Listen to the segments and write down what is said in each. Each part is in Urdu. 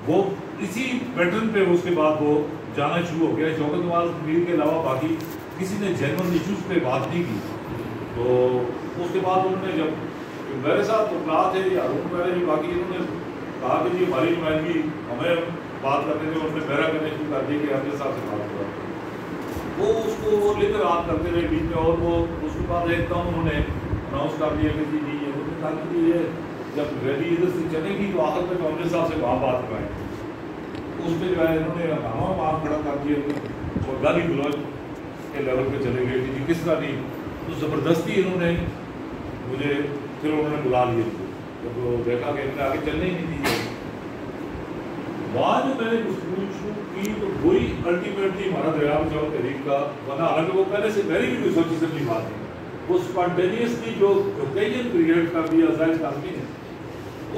وہ اسی پیٹرن پہ اس کے بعد وہ جانا شروع ہو گیا. شوکت نواز میر کے علاوہ باقی کسی نے جنرل ایشوز پہ بات نہیں کی. تو اس کے بعد انہوں نے جب میرے ساتھ اطلاع تھے یا میرے بھی باقی انہوں نے کہا کہ جی ہماری نمائندگی ہمیں بات کرنے تھے, انہوں نے میرا کرنے شروع کر دی کہ حافظ صاحب سے بات کرا. وہ اس کو وہ لے کر بات کرتے رہے بیچ میں, اور وہ اس کے بعد ایک دم انہوں نے اناؤنس کر دیا کہ جی انہوں نے کہا کہ یہ جب ریلی ادھر سے چلے گی تو آخر میں حافظ صاحب سے وہاں بات کرائیں. اس پہ جو ہے انہوں نے ہنگامہ وہاں کھڑا کر دیا اور گالی گلوچ کے لیول پہ چلے گئے کہ جی کس طرح نہیں. تو زبردستی انہوں نے مجھے پھر انہوں نے بلا لیا. جب دیکھا کہ انہوں نے آگے چلنے ہی نہیں دی, وہاں جو میں نے گفتگو شروع کی تو وہی الٹیمیٹلی ہمارا دریا بچاؤ تحریک کا بنا, حالانکہ وہ پہلے سے میری بھی کوئی سوچی سمجھی بات ہے, وہ اسپانٹینیسلی جو اوکیجن کریٹ کر دیا زاہد کاظمی نے,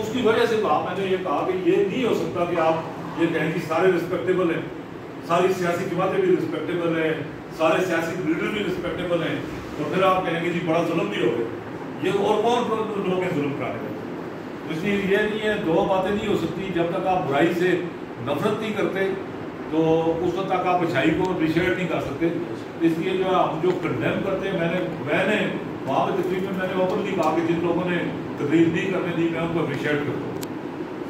اس کی وجہ سے وہاں میں نے یہ کہا کہ یہ نہیں ہو سکتا کہ آپ یہ کہیں کہ سارے رسپیکٹیبل ہیں, ساری سیاسی جماعتیں بھی رسپیکٹیبل ہیں, سارے سیاسی لیڈر بھی رسپیکٹیبل ہیں, تو پھر آپ کہیں گے جی بڑا ظلم بھی ہو گئے. یہ اور کون لوگ ہیں ظلم کرانے والے؟ اس لیے یہ نہیں ہے, دو باتیں نہیں ہو سکتی. جب تک آپ برائی سے نفرت نہیں کرتے تو اس وقت تک آپ اچھائی کو اپریشیٹ نہیں کر سکتے. اس لیے جو ہم جو کنڈیم کرتے ہیں, میں نے وہاں پہ تقریب میں نے اوپنلی کہا کہ جن لوگوں نے تقریر نہیں کرنے دی میں ان کو اپریشیٹ کرتا ہوں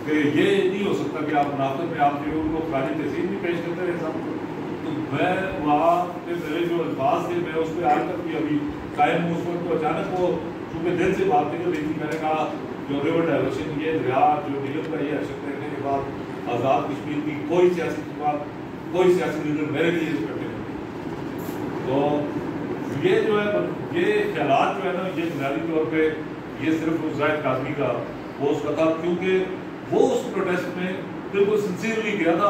کہ یہ نہیں ہو سکتا کہ آپ منافقت میں آپ جو ان کو خراج تحسین بھی پیش کرتے رہے صاحب. تو میں وہاں پہ میرے جو الفاظ تھے میں اس پہ آج تک بھی ابھی قائم ہوں. اس وقت تو اچانک وہ چونکہ دل سے بات نکل رہی تھی, میں نے کہا جو ریور ڈائیورشن یہ دریا جو نگل کا یہ اشک رہنے کے بعد آزاد کشمیر کی کوئی سیاسی بات کوئی سیاسی لیڈر میرے لیے رسپیکٹیبل نہیں. تو یہ جو ہے یہ خیالات جو ہے نا یہ بنیادی طور پہ یہ صرف زاہد کاظمی کا وہ اس کا تھا, کیونکہ وہ اس پروٹیسٹ میں بالکل سنسیئرلی گیا تھا.